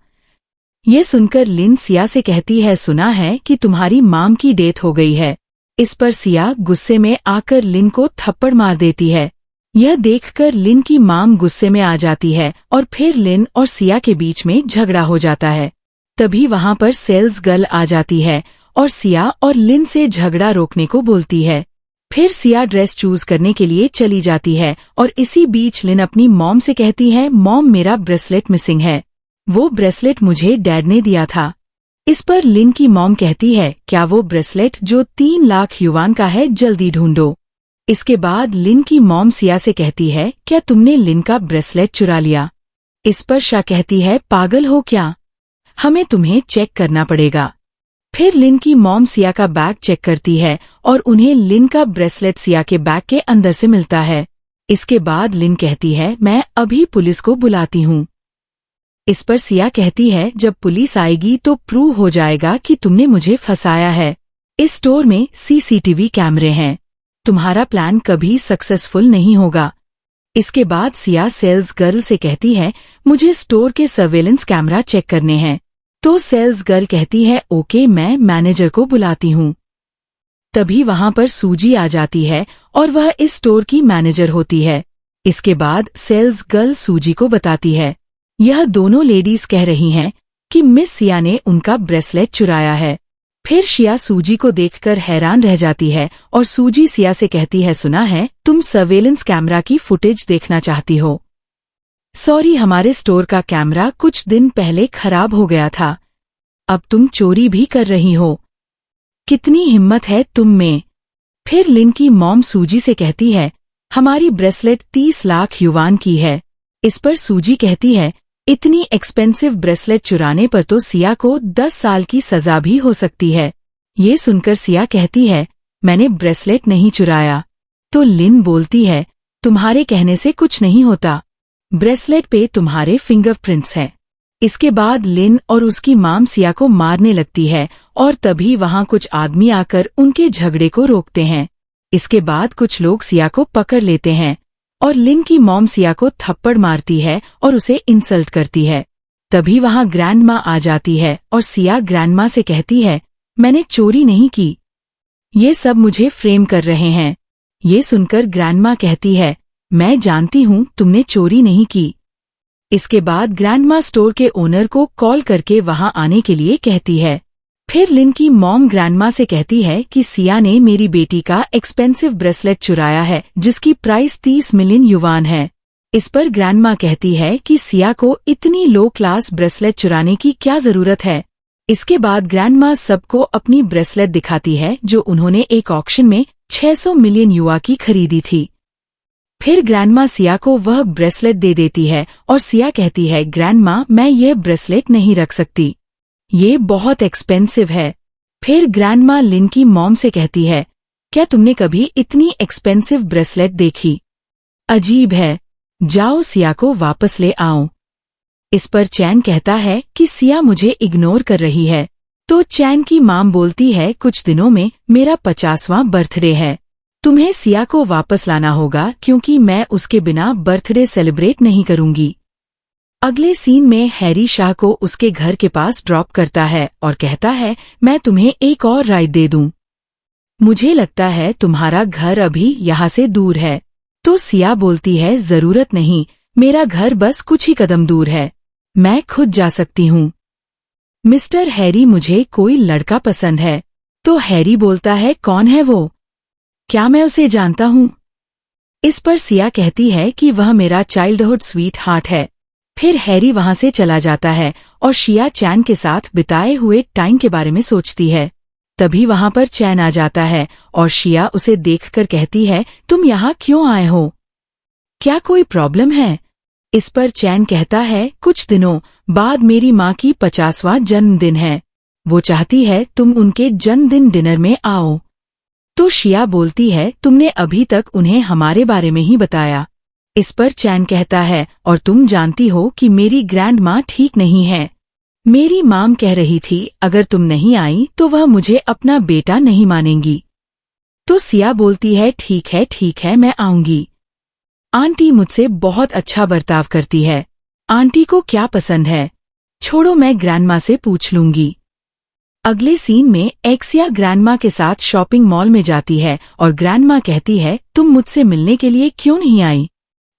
ये सुनकर लिन सिया से कहती है, सुना है कि तुम्हारी माम की डेथ हो गई है। इस पर सिया गुस्से में आकर लिन को थप्पड़ मार देती है। यह देखकर लिन की माम गुस्से में आ जाती है और फिर लिन और सिया के बीच में झगड़ा हो जाता है। तभी वहां पर सेल्स गर्ल आ जाती है और सिया और लिन से झगड़ा रोकने को बोलती है। फिर सिया ड्रेस चूज करने के लिए चली जाती है और इसी बीच लिन अपनी मॉम से कहती है, मॉम मेरा ब्रेसलेट मिसिंग है। वो ब्रेसलेट मुझे डैड ने दिया था। इस पर लिन की मॉम कहती है, क्या वो ब्रेसलेट जो 3 लाख युवान का है, जल्दी ढूंढो। इसके बाद लिन की मॉम सिया से कहती है, क्या तुमने लिन का ब्रेसलेट चुरा लिया? इस पर शा कहती है, पागल हो क्या? हमें तुम्हें चेक करना पड़ेगा। फिर लिन की मॉम सिया का बैग चेक करती है और उन्हें लिन का ब्रेसलेट सिया के बैग के अंदर से मिलता है। इसके बाद लिन कहती है, मैं अभी पुलिस को बुलाती हूँ। इस पर सिया कहती है, जब पुलिस आएगी तो प्रूव हो जाएगा कि तुमने मुझे फंसाया है। इस स्टोर में सीसीटीवी कैमरे हैं। तुम्हारा प्लान कभी सक्सेसफुल नहीं होगा। इसके बाद सिया सेल्स गर्ल से कहती है, मुझे स्टोर के सर्वेलेंस कैमरा चेक करने हैं। तो सेल्स गर्ल कहती है, ओके, मैं मैनेजर को बुलाती हूँ। तभी वहां पर सूजी आ जाती है और वह इस स्टोर की मैनेजर होती है। इसके बाद सेल्स गर्ल सूजी को बताती है, यह दोनों लेडीज कह रही हैं कि मिस सिया ने उनका ब्रेसलेट चुराया है। फिर शिया सूजी को देखकर हैरान रह जाती है और सूजी सिया से कहती है, सुना है तुम सर्वेलेंस कैमरा की फुटेज देखना चाहती हो। सॉरी, हमारे स्टोर का कैमरा कुछ दिन पहले खराब हो गया था। अब तुम चोरी भी कर रही हो। कितनी हिम्मत है तुम में। फिर लिन की मॉम सूजी से कहती है, हमारी ब्रेसलेट 30 लाख युवान की है। इस पर सूजी कहती है, इतनी एक्सपेंसिव ब्रेसलेट चुराने पर तो सिया को 10 साल की सजा भी हो सकती है। ये सुनकर सिया कहती है, मैंने ब्रेसलेट नहीं चुराया। तो लिन बोलती है, तुम्हारे कहने से कुछ नहीं होता, ब्रेसलेट पे तुम्हारे फिंगरप्रिंट्स हैं। इसके बाद लिन और उसकी माम सिया को मारने लगती है और तभी वहां कुछ आदमी आकर उनके झगड़े को रोकते हैं। इसके बाद कुछ लोग सिया को पकड़ लेते हैं और लिन की मॉम सिया को थप्पड़ मारती है और उसे इंसल्ट करती है। तभी वहां ग्रैंडमा आ जाती है और सिया ग्रैंडमा से कहती है, मैंने चोरी नहीं की, ये सब मुझे फ्रेम कर रहे हैं। ये सुनकर ग्रैंडमा कहती है, मैं जानती हूँ तुमने चोरी नहीं की। इसके बाद ग्रैंडमा स्टोर के ओनर को कॉल करके वहां आने के लिए कहती है। फिर लिन की मॉम ग्रैंडमा से कहती है कि सिया ने मेरी बेटी का एक्सपेंसिव ब्रेसलेट चुराया है जिसकी प्राइस 30 मिलियन युवान है। इस पर ग्रैंडमा कहती है कि सिया को इतनी लो क्लास ब्रेसलेट चुराने की क्या जरूरत है। इसके बाद ग्रैंडमा सबको अपनी ब्रेसलेट दिखाती है जो उन्होंने एक ऑक्शन में 600 मिलियन युवा की खरीदी थी। फिर ग्रैंडमा सिया को वह ब्रेसलेट दे देती है और सिया कहती है, ग्रैंडमा मैं यह ब्रेसलेट नहीं रख सकती, ये बहुत एक्सपेंसिव है। फिर ग्रैंडमा लिन की मॉम से कहती है, क्या तुमने कभी इतनी एक्सपेंसिव ब्रेसलेट देखी? अजीब है, जाओ सिया को वापस ले आओ। इस पर चैन कहता है कि सिया मुझे इग्नोर कर रही है। तो चैन की माम बोलती है, कुछ दिनों में मेरा 50वां बर्थडे है, तुम्हें सिया को वापस लाना होगा क्योंकि मैं उसके बिना बर्थडे सेलिब्रेट नहीं करूंगी। अगले सीन में हैरी शाह को उसके घर के पास ड्रॉप करता है और कहता है, मैं तुम्हें एक और राइड दे दूं। मुझे लगता है तुम्हारा घर अभी यहाँ से दूर है। तो सिया बोलती है, जरूरत नहीं, मेरा घर बस कुछ ही कदम दूर है, मैं खुद जा सकती हूँ। मिस्टर हैरी मुझे कोई लड़का पसंद है। तो हैरी बोलता है, कौन है वो? क्या मैं उसे जानता हूँ? इस पर सिया कहती है कि वह मेरा चाइल्डहुड स्वीट हार्ट है। फिर हैरी वहां से चला जाता है और शिया चैन के साथ बिताए हुए टाइम के बारे में सोचती है। तभी वहां पर चैन आ जाता है और शिया उसे देखकर कहती है, तुम यहाँ क्यों आए हो? क्या कोई प्रॉब्लम है? इस पर चैन कहता है, कुछ दिनों बाद मेरी माँ की 50वां जन्मदिन है, वो चाहती है तुम उनके जन्मदिन डिनर में आओ। तो शिया बोलती है, तुमने अभी तक उन्हें हमारे बारे में ही बताया। इस पर चैन कहता है, और तुम जानती हो कि मेरी ग्रैंड माँ ठीक नहीं है। मेरी माम कह रही थी अगर तुम नहीं आई तो वह मुझे अपना बेटा नहीं मानेंगी। तो सिया बोलती है, ठीक है मैं आऊंगी। आंटी मुझसे बहुत अच्छा बर्ताव करती है, आंटी को क्या पसंद है? छोड़ो मैं ग्रैंडमा से पूछ लूंगी। अगले सीन में एक्सिया ग्रैंडमा के साथ शॉपिंग मॉल में जाती है और ग्रैंडमा कहती है, तुम मुझसे मिलने के लिए क्यों नहीं आई?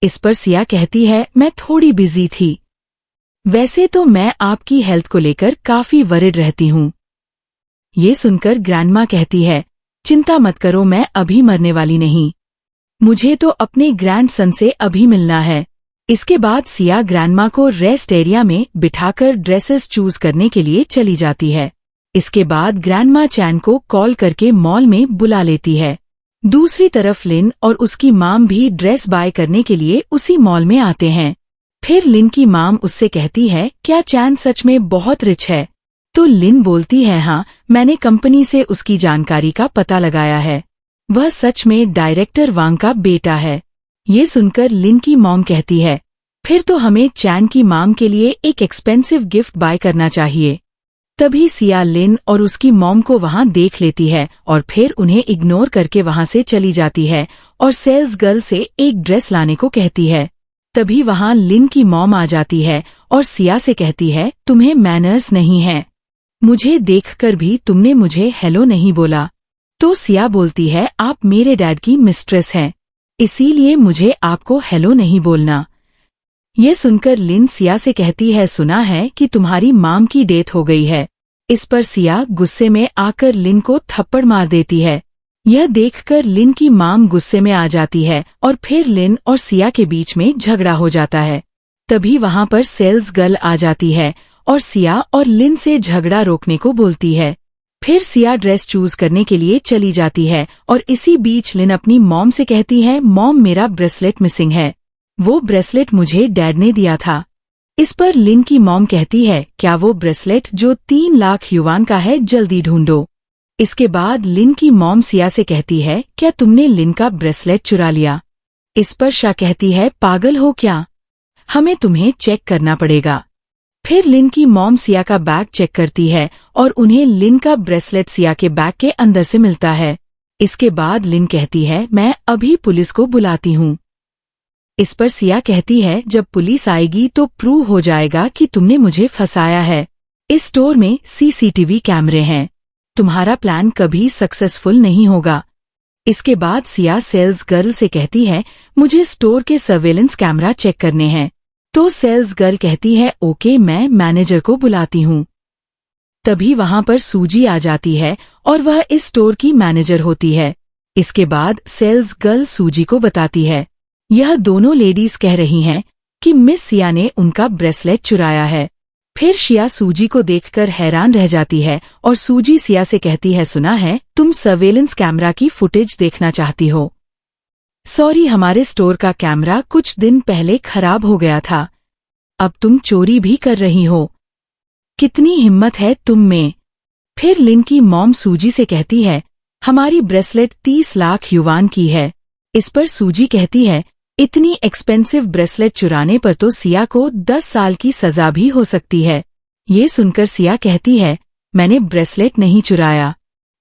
इस पर सिया कहती है, मैं थोड़ी बिजी थी। वैसे तो मैं आपकी हेल्थ को लेकर काफी वरिड रहती हूँ। ये सुनकर ग्रैंडमा कहती है, चिंता मत करो, मैं अभी मरने वाली नहीं, मुझे तो अपने ग्रैंडसन से अभी मिलना है। इसके बाद सिया ग्रैंडमा को रेस्ट एरिया में बिठाकर ड्रेसेस चूज करने के लिए चली जाती है। इसके बाद ग्रैंडमा चैन को कॉल करके मॉल में बुला लेती है। दूसरी तरफ लिन और उसकी माम भी ड्रेस बाय करने के लिए उसी मॉल में आते हैं। फिर लिन की माम उससे कहती है, क्या चैन सच में बहुत रिच है? तो लिन बोलती है, हाँ, मैंने कंपनी से उसकी जानकारी का पता लगाया है, वह सच में डायरेक्टर वांग का बेटा है। ये सुनकर लिन की मॉम कहती है, फिर तो हमें चैन की माम के लिए एक एक्सपेंसिव गिफ्ट बाय करना चाहिए। तभी सिया लिन और उसकी मॉम को वहां देख लेती है और फिर उन्हें इग्नोर करके वहां से चली जाती है और सेल्स गर्ल से एक ड्रेस लाने को कहती है। तभी वहां लिन की मॉम आ जाती है और सिया से कहती है, तुम्हें मैनर्स नहीं है, मुझे देखकर भी तुमने मुझे हेलो नहीं बोला। तो सिया बोलती है, आप मेरे डैड की मिस्ट्रेस हैं, इसीलिए मुझे आपको हेलो नहीं बोलना। ये सुनकर लिन सिया से कहती है, सुना है कि तुम्हारी माम की डेथ हो गई है। इस पर सिया गुस्से में आकर लिन को थप्पड़ मार देती है। यह देखकर लिन की माम गुस्से में आ जाती है और फिर लिन और सिया के बीच में झगड़ा हो जाता है। तभी वहां पर सेल्स गर्ल आ जाती है और सिया और लिन से झगड़ा रोकने को बोलती है। फिर सिया ड्रेस चूज करने के लिए चली जाती है और इसी बीच लिन अपनी मॉम से कहती है, मॉम मेरा ब्रेसलेट मिसिंग है, वो ब्रेसलेट मुझे डैड ने दिया था। इस पर लिन की मॉम कहती है, क्या वो ब्रेसलेट जो 3 लाख युवान का है, जल्दी ढूंढो। इसके बाद लिन की मॉम सिया से कहती है, क्या तुमने लिन का ब्रेसलेट चुरा लिया? इस पर शा कहती है, पागल हो क्या, हमें तुम्हें चेक करना पड़ेगा। फिर लिन की मॉम सिया का बैग चेक करती है और उन्हें लिन का ब्रेसलेट सिया के बैग के अंदर से मिलता है। इसके बाद लिन कहती है, मैं अभी पुलिस को बुलाती हूँ। इस पर सिया कहती है, जब पुलिस आएगी तो प्रूव हो जाएगा कि तुमने मुझे फंसाया है। इस स्टोर में सीसीटीवी कैमरे हैं, तुम्हारा प्लान कभी सक्सेसफुल नहीं होगा। इसके बाद सिया सेल्स गर्ल से कहती है, मुझे स्टोर के सर्वेलेंस कैमरा चेक करने हैं। तो सेल्स गर्ल कहती है, ओके, मैं मैनेजर को बुलाती हूँ। तभी वहां पर सूजी आ जाती है और वह इस स्टोर की मैनेजर होती है। इसके बाद सेल्स गर्ल सूजी को बताती है, यह दोनों लेडीज कह रही हैं कि मिस सिया ने उनका ब्रेसलेट चुराया है। फिर शिया सूजी को देखकर हैरान रह जाती है और सूजी सिया से कहती है, सुना है तुम सर्वेलेंस कैमरा की फुटेज देखना चाहती हो। सॉरी, हमारे स्टोर का कैमरा कुछ दिन पहले खराब हो गया था। अब तुम चोरी भी कर रही हो, कितनी हिम्मत है तुम में। फिर लिन की मॉम सूजी से कहती है, हमारी ब्रेसलेट 30 लाख युवान की है। इस पर सूजी कहती है, इतनी एक्सपेंसिव ब्रेसलेट चुराने पर तो सिया को 10 साल की सजा भी हो सकती है। ये सुनकर सिया कहती है, मैंने ब्रेसलेट नहीं चुराया।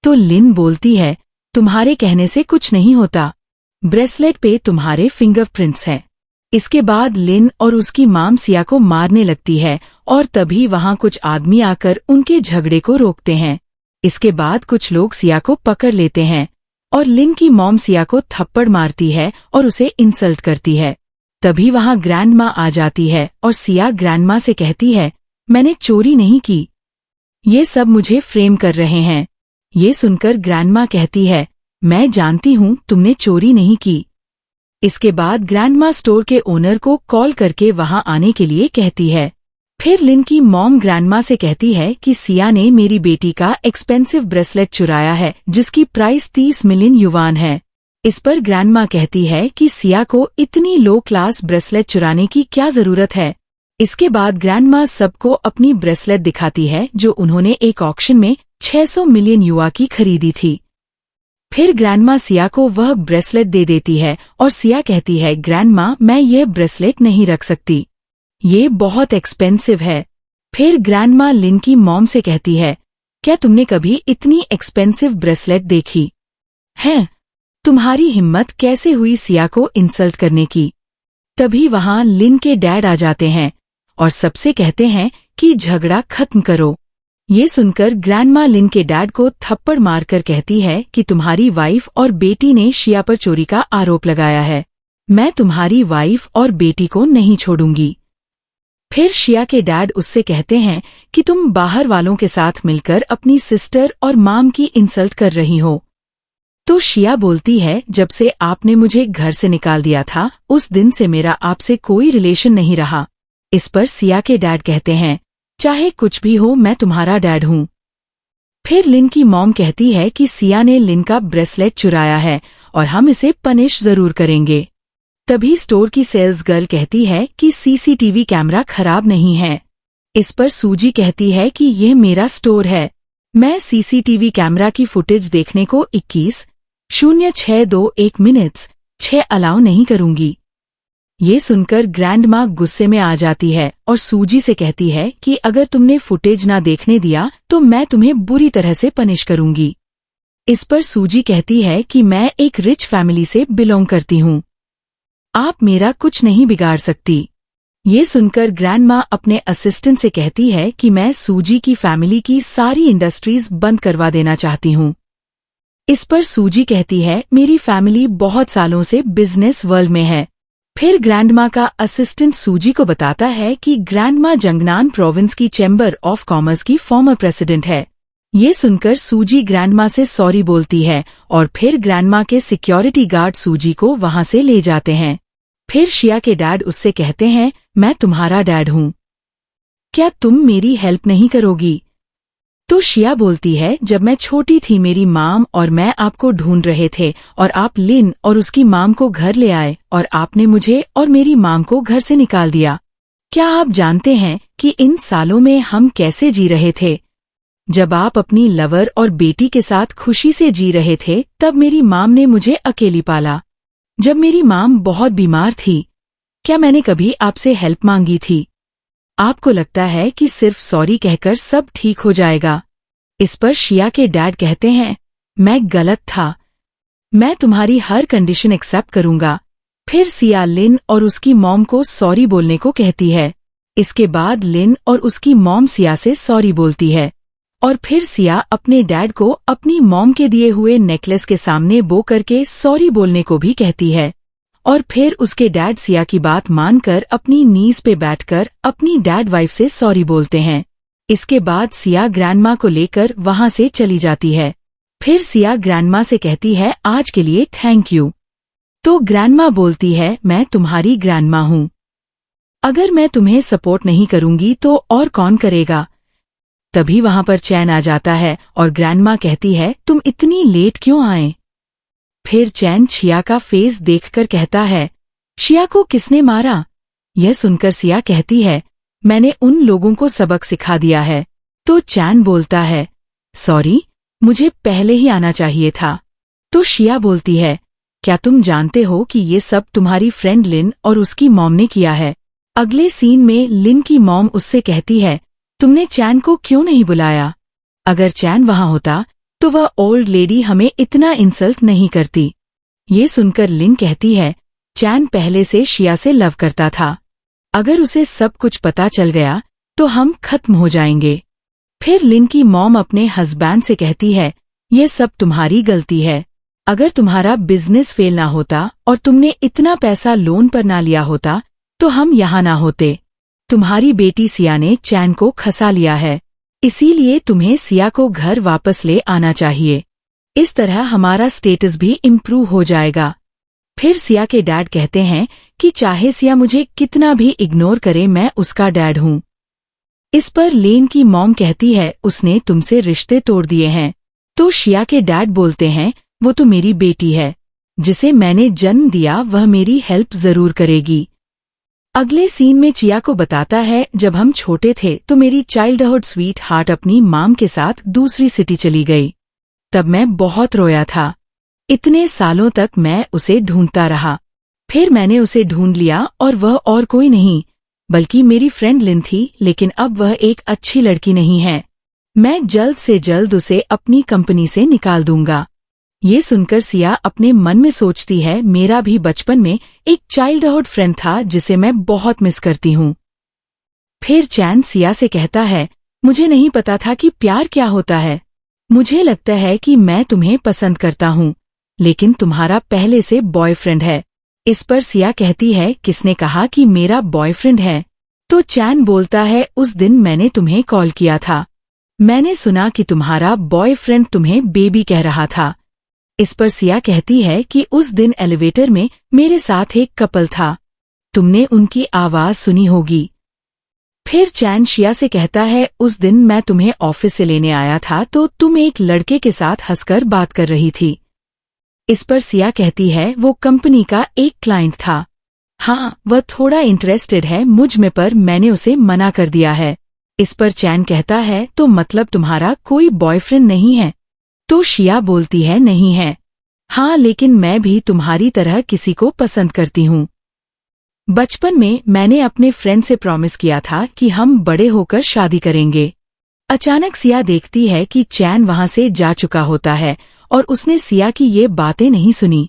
तो लिन बोलती है, तुम्हारे कहने से कुछ नहीं होता, ब्रेसलेट पे तुम्हारे फिंगरप्रिंट्स हैं। इसके बाद लिन और उसकी माम सिया को मारने लगती है और तभी वहां कुछ आदमी आकर उनके झगड़े को रोकते हैं। इसके बाद कुछ लोग सिया को पकड़ लेते हैं और लिन की मॉम सिया को थप्पड़ मारती है और उसे इंसल्ट करती है। तभी वहां ग्रैंडमा आ जाती है और सिया ग्रैंडमा से कहती है, मैंने चोरी नहीं की, ये सब मुझे फ्रेम कर रहे हैं। ये सुनकर ग्रैंडमा कहती है, मैं जानती हूँ तुमने चोरी नहीं की। इसके बाद ग्रैंडमा स्टोर के ओनर को कॉल करके वहां आने के लिए कहती है। फिर लिन की मॉम ग्रैंडमा से कहती है कि सिया ने मेरी बेटी का एक्सपेंसिव ब्रेसलेट चुराया है जिसकी प्राइस 30 मिलियन युवान है। इस पर ग्रैंडमा कहती है कि सिया को इतनी लो क्लास ब्रेसलेट चुराने की क्या जरूरत है। इसके बाद ग्रैंडमा सबको अपनी ब्रेसलेट दिखाती है जो उन्होंने एक ऑक्शन में 600 मिलियन युवा की खरीदी थी। फिर ग्रैंडमा सिया को वह ब्रेसलेट दे देती है और सिया कहती है, ग्रैंडमा मैं यह ब्रेसलेट नहीं रख सकती, ये बहुत एक्सपेंसिव है। फिर ग्रैंडमा लिन की मॉम से कहती है, क्या तुमने कभी इतनी एक्सपेंसिव ब्रेसलेट देखी है? तुम्हारी हिम्मत कैसे हुई सिया को इंसल्ट करने की? तभी वहां लिन के डैड आ जाते हैं और सबसे कहते हैं कि झगड़ा खत्म करो। ये सुनकर ग्रैंडमा लिन के डैड को थप्पड़ मारकर कहती है कि तुम्हारी वाइफ और बेटी ने शिया पर चोरी का आरोप लगाया है, मैं तुम्हारी वाइफ और बेटी को नहीं छोड़ूंगी। फिर शिया के डैड उससे कहते हैं कि तुम बाहर वालों के साथ मिलकर अपनी सिस्टर और माम की इंसल्ट कर रही हो। तो शिया बोलती है, जब से आपने मुझे घर से निकाल दिया था उस दिन से मेरा आपसे कोई रिलेशन नहीं रहा। इस पर सिया के डैड कहते हैं, चाहे कुछ भी हो मैं तुम्हारा डैड हूँ। फिर लिन की मॉम कहती है कि सिया ने लिन का ब्रेसलेट चुराया है और हम इसे पनिश जरूर करेंगे। तभी स्टोर की सेल्स गर्ल कहती है कि सीसीटीवी कैमरा खराब नहीं है। इस पर सूजी कहती है कि यह मेरा स्टोर है, मैं सीसीटीवी कैमरा की फुटेज देखने को 21:0621 मिनट्स 6 अलाउ नहीं करूंगी। ये सुनकर ग्रैंडमा गुस्से में आ जाती है और सूजी से कहती है कि अगर तुमने फुटेज ना देखने दिया तो मैं तुम्हें बुरी तरह से पनिश करूंगी। इस पर सूजी कहती है कि मैं एक रिच फैमिली से बिलोंग करती हूँ, आप मेरा कुछ नहीं बिगाड़ सकती। ये सुनकर ग्रैंडमा अपने असिस्टेंट से कहती है कि मैं सूजी की फैमिली की सारी इंडस्ट्रीज बंद करवा देना चाहती हूँ। इस पर सूजी कहती है, मेरी फैमिली बहुत सालों से बिजनेस वर्ल्ड में है। फिर ग्रैंडमा का असिस्टेंट सूजी को बताता है कि ग्रैंडमा जंगनान प्रोविंस की चैम्बर ऑफ कॉमर्स की फॉर्मर प्रेसिडेंट है। ये सुनकर सूजी ग्रैंडमा से सॉरी बोलती है और फिर ग्रैंडमा के सिक्योरिटी गार्ड सूजी को वहां से ले जाते हैं। फिर शिया के डैड उससे कहते हैं, मैं तुम्हारा डैड हूँ, क्या तुम मेरी हेल्प नहीं करोगी? तो शिया बोलती है, जब मैं छोटी थी मेरी माम और मैं आपको ढूंढ रहे थे और आप लिन और उसकी माम को घर ले आए और आपने मुझे और मेरी माम को घर से निकाल दिया। क्या आप जानते हैं कि इन सालों में हम कैसे जी रहे थे? जब आप अपनी लवर और बेटी के साथ खुशी से जी रहे थे तब मेरी माम ने मुझे अकेली पाला। जब मेरी माम बहुत बीमार थी, क्या मैंने कभी आपसे हेल्प मांगी थी? आपको लगता है कि सिर्फ सॉरी कहकर सब ठीक हो जाएगा। इस पर शिया के डैड कहते हैं, मैं गलत था, मैं तुम्हारी हर कंडीशन एक्सेप्ट करूंगा। फिर सिया लिन और उसकी मॉम को सॉरी बोलने को कहती है। इसके बाद लिन और उसकी मॉम सिया से सॉरी बोलती है और फिर सिया अपने डैड को अपनी मॉम के दिए हुए नेकलेस के सामने बो करके सॉरी बोलने को भी कहती है और फिर उसके डैड सिया की बात मानकर अपनी नीज पे बैठकर अपनी डैड वाइफ से सॉरी बोलते हैं। इसके बाद सिया ग्रैंडमा को लेकर वहां से चली जाती है। फिर सिया ग्रैंडमा से कहती है आज के लिए थैंक यू। तो ग्रैंडमा बोलती है मैं तुम्हारी ग्रैंडमा हूँ, अगर मैं तुम्हें सपोर्ट नहीं करूंगी तो और कौन करेगा। तभी वहां पर चैन आ जाता है और ग्रैंडमा कहती है तुम इतनी लेट क्यों आए। फिर चैन शिया का फेस देखकर कहता है शिया को किसने मारा। यह सुनकर सिया कहती है मैंने उन लोगों को सबक सिखा दिया है। तो चैन बोलता है सॉरी, मुझे पहले ही आना चाहिए था। तो शिया बोलती है क्या तुम जानते हो कि ये सब तुम्हारी फ्रेंड लिन और उसकी मॉम ने किया है। अगले सीन में लिन की मॉम उससे कहती है तुमने चैन को क्यों नहीं बुलाया। अगर चैन वहां होता तो वह ओल्ड लेडी हमें इतना इंसल्ट नहीं करती। ये सुनकर लिन कहती है चैन पहले से शिया से लव करता था, अगर उसे सब कुछ पता चल गया तो हम खत्म हो जाएंगे। फिर लिन की मॉम अपने हस्बैंड से कहती है यह सब तुम्हारी गलती है, अगर तुम्हारा बिजनेस फेल ना होता और तुमने इतना पैसा लोन पर ना लिया होता तो हम यहाँ ना होते। तुम्हारी बेटी सिया ने चैन को खसा लिया है, इसीलिए तुम्हें सिया को घर वापस ले आना चाहिए। इस तरह हमारा स्टेटस भी इम्प्रूव हो जाएगा। फिर सिया के डैड कहते हैं कि चाहे सिया मुझे कितना भी इग्नोर करे मैं उसका डैड हूँ। इस पर लेन की मॉम कहती है उसने तुमसे रिश्ते तोड़ दिए हैं। तो शिया के डैड बोलते हैं वो तो मेरी बेटी है, जिसे मैंने जन्म दिया वह मेरी हेल्प जरूर करेगी। अगले सीन में चिया को बताता है जब हम छोटे थे तो मेरी चाइल्डहुड स्वीट हार्ट अपनी माम के साथ दूसरी सिटी चली गई। तब मैं बहुत रोया था, इतने सालों तक मैं उसे ढूंढता रहा। फिर मैंने उसे ढूंढ लिया और वह और कोई नहीं बल्कि मेरी फ्रेंड लिन थी, लेकिन अब वह एक अच्छी लड़की नहीं है। मैं जल्द से जल्द उसे अपनी कंपनी से निकाल दूंगा। ये सुनकर सिया अपने मन में सोचती है मेरा भी बचपन में एक चाइल्डहुड फ्रेंड था जिसे मैं बहुत मिस करती हूँ। फिर चैन सिया से कहता है मुझे नहीं पता था कि प्यार क्या होता है। मुझे लगता है कि मैं तुम्हें पसंद करता हूँ, लेकिन तुम्हारा पहले से बॉयफ्रेंड है। इस पर सिया कहती है किसने कहा कि मेरा बॉयफ्रेंड है। तो चैन बोलता है उस दिन मैंने तुम्हें कॉल किया था, मैंने सुना कि तुम्हारा बॉयफ्रेंड तुम्हें बेबी कह रहा था। इस पर सिया कहती है कि उस दिन एलिवेटर में मेरे साथ एक कपल था, तुमने उनकी आवाज सुनी होगी। फिर चैन शिया से कहता है उस दिन मैं तुम्हें ऑफिस से लेने आया था तो तुम एक लड़के के साथ हंसकर बात कर रही थी। इस पर सिया कहती है वो कंपनी का एक क्लाइंट था। हाँ, वह थोड़ा इंटरेस्टेड है मुझ में पर मैंने उसे मना कर दिया है। इस पर चैन कहता है तो मतलब तुम्हारा कोई बॉयफ्रेंड नहीं है। तो शिया बोलती है नहीं है। हाँ, लेकिन मैं भी तुम्हारी तरह किसी को पसंद करती हूँ। बचपन में मैंने अपने फ्रेंड से प्रॉमिस किया था कि हम बड़े होकर शादी करेंगे। अचानक सिया देखती है कि चैन वहां से जा चुका होता है और उसने सिया की ये बातें नहीं सुनी।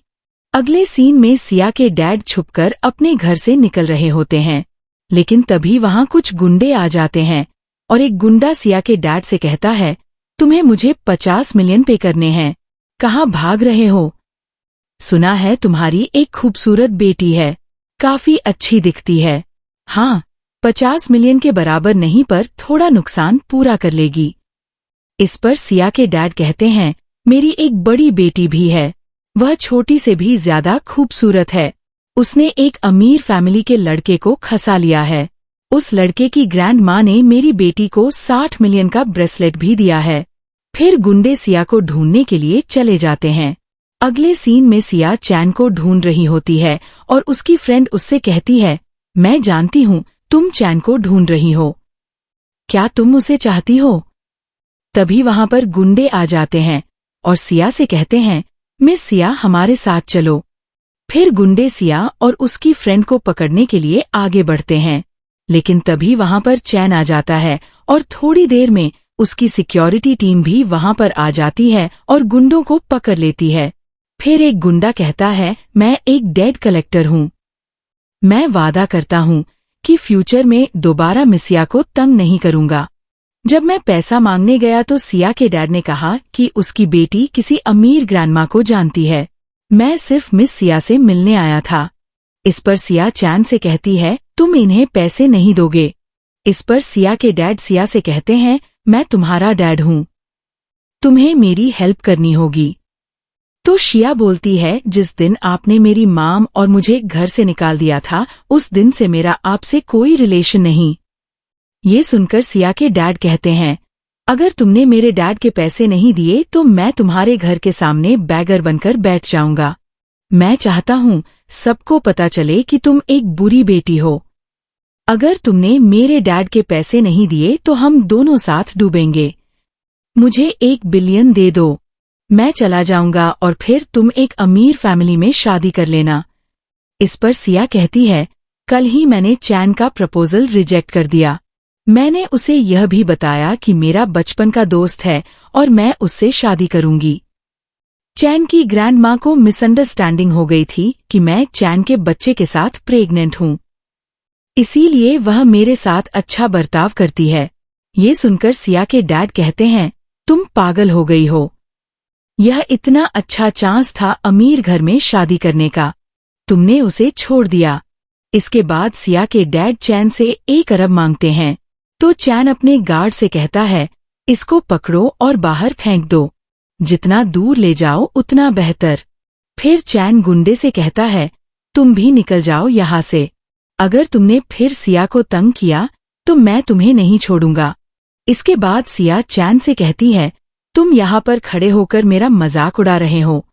अगले सीन में सिया के डैड छुपकर अपने घर से निकल रहे होते हैं, लेकिन तभी वहां कुछ गुंडे आ जाते हैं और एक गुंडा सिया के डैड से कहता है तुम्हें मुझे 50 मिलियन पे करने हैं, कहाँ भाग रहे हो। सुना है तुम्हारी एक खूबसूरत बेटी है, काफी अच्छी दिखती है। हाँ, 50 मिलियन के बराबर नहीं पर थोड़ा नुकसान पूरा कर लेगी। इस पर सिया के डैड कहते हैं मेरी एक बड़ी बेटी भी है, वह छोटी से भी ज्यादा खूबसूरत है। उसने एक अमीर फैमिली के लड़के को खसा लिया है। उस लड़के की ग्रैंड माँ ने मेरी बेटी को 60 मिलियन का ब्रेसलेट भी दिया है। फिर गुंडे सिया को ढूंढने के लिए चले जाते हैं। अगले सीन में सिया चैन को ढूंढ रही होती है और उसकी फ्रेंड उससे कहती है मैं जानती हूँ तुम चैन को ढूंढ रही हो, क्या तुम उसे चाहती हो। तभी वहां पर गुंडे आ जाते हैं और सिया से कहते हैं मिस सिया हमारे साथ चलो। फिर गुंडे सिया और उसकी फ्रेंड को पकड़ने के लिए आगे बढ़ते हैं, लेकिन तभी वहां पर चैन आ जाता है और थोड़ी देर में उसकी सिक्योरिटी टीम भी वहां पर आ जाती है और गुंडों को पकड़ लेती है। फिर एक गुंडा कहता है, मैं एक डेट कलेक्टर हूँ। मैं वादा करता हूँ कि फ्यूचर में दोबारा मिस सिया को तंग नहीं करूंगा। जब मैं पैसा मांगने गया तो सिया के डैड ने कहा कि उसकी बेटी किसी अमीर ग्रैंडमा को जानती है। मैं सिर्फ मिस सिया से मिलने आया था। इस पर सिया चैन से कहती है, तुम इन्हें पैसे नहीं दोगे। इस पर सिया के डैड सिया से कहते हैं, मैं तुम्हारा डैड हूँ, तुम्हें मेरी हेल्प करनी होगी। तो शिया बोलती है, जिस दिन आपने मेरी माम और मुझे घर से निकाल दिया था उस दिन से मेरा आपसे कोई रिलेशन नहीं। ये सुनकर सिया के डैड कहते हैं, अगर तुमने मेरे डैड के पैसे नहीं दिए तो मैं तुम्हारे घर के सामने बैगर बनकर बैठ जाऊंगा। मैं चाहता हूँ सबको पता चले कि तुम एक बुरी बेटी हो। अगर तुमने मेरे डैड के पैसे नहीं दिए तो हम दोनों साथ डूबेंगे। मुझे 1 बिलियन दे दो, मैं चला जाऊंगा और फिर तुम एक अमीर फैमिली में शादी कर लेना। इस पर सिया कहती है, कल ही मैंने चैन का प्रपोजल रिजेक्ट कर दिया। मैंने उसे यह भी बताया कि मेरा बचपन का दोस्त है और मैं उससे शादी करूंगी। चैन की ग्रैंड माँ को मिसअंडरस्टैंडिंग हो गई थी कि मैं चैन के बच्चे के साथ प्रेग्नेंट हूँ, इसीलिए वह मेरे साथ अच्छा बर्ताव करती है। ये सुनकर सिया के डैड कहते हैं, तुम पागल हो गई हो। यह इतना अच्छा चांस था अमीर घर में शादी करने का, तुमने उसे छोड़ दिया। इसके बाद सिया के डैड चैन से 1 अरब मांगते हैं। तो चैन अपने गार्ड से कहता है, इसको पकड़ो और बाहर फेंक दो, जितना दूर ले जाओ उतना बेहतर। फिर चैन गुंडे से कहता है, तुम भी निकल जाओ यहाँ से। अगर तुमने फिर सिया को तंग किया तो मैं तुम्हें नहीं छोड़ूंगा। इसके बाद सिया चैन से कहती है, तुम यहाँ पर खड़े होकर मेरा मजाक उड़ा रहे हो।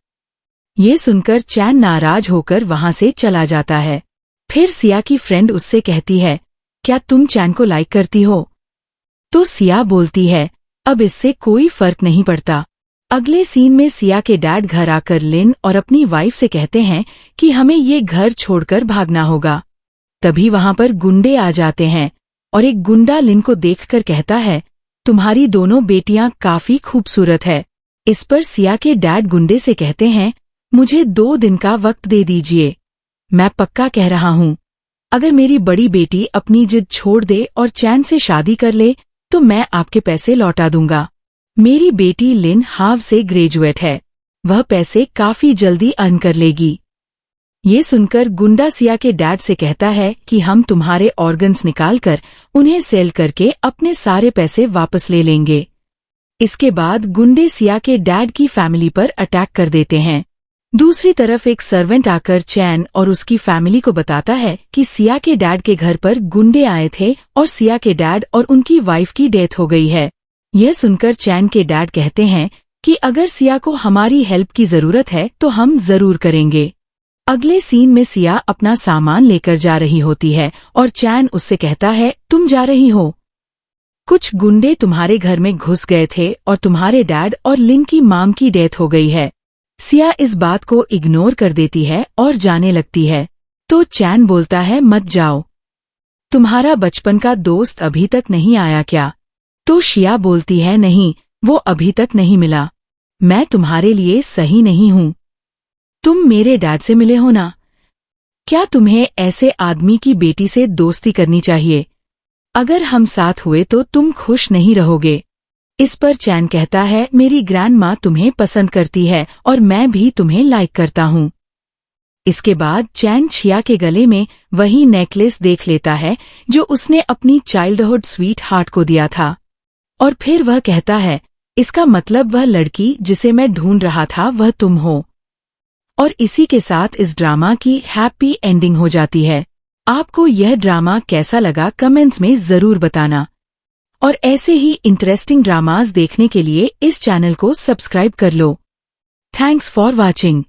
ये सुनकर चैन नाराज होकर वहां से चला जाता है। फिर सिया की फ्रेंड उससे कहती है, क्या तुम चैन को लाइक करती हो? तो सिया बोलती है, अब इससे कोई फर्क नहीं पड़ता। अगले सीन में सिया के डैड घर आकर लिन और अपनी वाइफ से कहते हैं कि हमें ये घर छोड़कर भागना होगा। तभी वहां पर गुंडे आ जाते हैं और एक गुंडा लिन को देखकर कहता है, तुम्हारी दोनों बेटियां काफी खूबसूरत है। इस पर सिया के डैड गुंडे से कहते हैं, मुझे 2 दिन का वक्त दे दीजिए, मैं पक्का कह रहा हूँ, अगर मेरी बड़ी बेटी अपनी जिद छोड़ दे और चैन से शादी कर ले तो मैं आपके पैसे लौटा दूंगा। मेरी बेटी लिन हार्वर्ड से ग्रेजुएट है, वह पैसे काफी जल्दी अर्न कर लेगी। ये सुनकर गुंडा सिया के डैड से कहता है कि हम तुम्हारे ऑर्गन्स निकालकर उन्हें सेल करके अपने सारे पैसे वापस ले लेंगे। इसके बाद गुंडे सिया के डैड की फैमिली पर अटैक कर देते हैं। दूसरी तरफ एक सर्वेंट आकर चैन और उसकी फैमिली को बताता है कि सिया के डैड के घर पर गुंडे आए थे और सिया के डैड और उनकी वाइफ की डेथ हो गई है। यह सुनकर चैन के डैड कहते हैं कि अगर सिया को हमारी हेल्प की जरूरत है तो हम जरूर करेंगे। अगले सीन में सिया अपना सामान लेकर जा रही होती है और चैन उससे कहता है, तुम जा रही हो? कुछ गुंडे तुम्हारे घर में घुस गए थे और तुम्हारे डैड और लिन की माम की डेथ हो गई है। सिया इस बात को इग्नोर कर देती है और जाने लगती है। तो चैन बोलता है, मत जाओ, तुम्हारा बचपन का दोस्त अभी तक नहीं आया क्या? तो शिया बोलती है, नहीं, वो अभी तक नहीं मिला, मैं तुम्हारे लिए सही नहीं हूँ। तुम मेरे डैड से मिले हो ना? क्या तुम्हें ऐसे आदमी की बेटी से दोस्ती करनी चाहिए? अगर हम साथ हुए तो तुम खुश नहीं रहोगे। इस पर चैन कहता है, मेरी ग्रैंड माँ तुम्हें पसंद करती है और मैं भी तुम्हें लाइक करता हूँ। इसके बाद चैन छिया के गले में वही नेकलेस देख लेता है जो उसने अपनी चाइल्डहुड स्वीट हार्ट को दिया था, और फिर वह कहता है, इसका मतलब वह लड़की जिसे मैं ढूंढ रहा था वह तुम हो। और इसी के साथ इस ड्रामा की हैप्पी एंडिंग हो जाती है। आपको यह ड्रामा कैसा लगा कमेंट्स में जरूर बताना, और ऐसे ही इंटरेस्टिंग ड्रामास देखने के लिए इस चैनल को सब्सक्राइब कर लो। Thanks for watching.